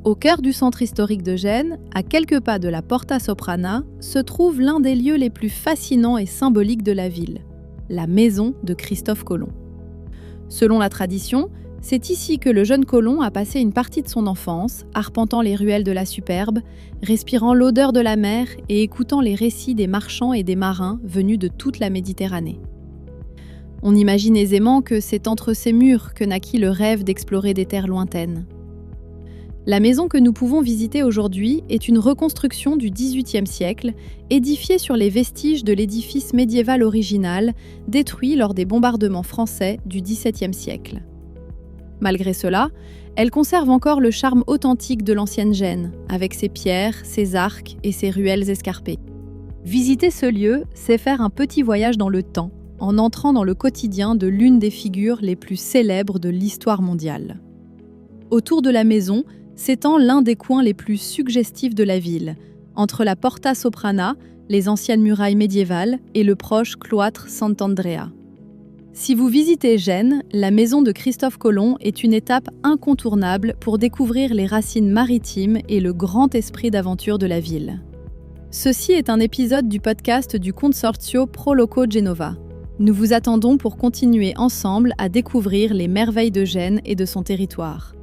Au cœur du centre historique de Gênes, à quelques pas de la Porta Soprana, se trouve l'un des lieux les plus fascinants et symboliques de la ville, la maison de Christophe Colomb. Selon la tradition, c'est ici que le jeune Colomb a passé une partie de son enfance, arpentant les ruelles de la Superbe, respirant l'odeur de la mer et écoutant les récits des marchands et des marins venus de toute la Méditerranée. On imagine aisément que c'est entre ces murs que naquit le rêve d'explorer des terres lointaines. La maison que nous pouvons visiter aujourd'hui est une reconstruction du XVIIIe siècle, édifiée sur les vestiges de l'édifice médiéval original, détruit lors des bombardements français du XVIIe siècle. Malgré cela, elle conserve encore le charme authentique de l'ancienne Gênes, avec ses pierres, ses arcs et ses ruelles escarpées. Visiter ce lieu, c'est faire un petit voyage dans le temps, en entrant dans le quotidien de l'une des figures les plus célèbres de l'histoire mondiale. Autour de la maison s'étend l'un des coins les plus suggestifs de la ville, entre la Porta Soprana, les anciennes murailles médiévales, et le proche cloître Sant'Andrea. Si vous visitez Gênes, la maison de Christophe Colomb est une étape incontournable pour découvrir les racines maritimes et le grand esprit d'aventure de la ville. Ceci est un épisode du podcast du Consorzio Pro Loco Genova. Nous vous attendons pour continuer ensemble à découvrir les merveilles de Gênes et de son territoire.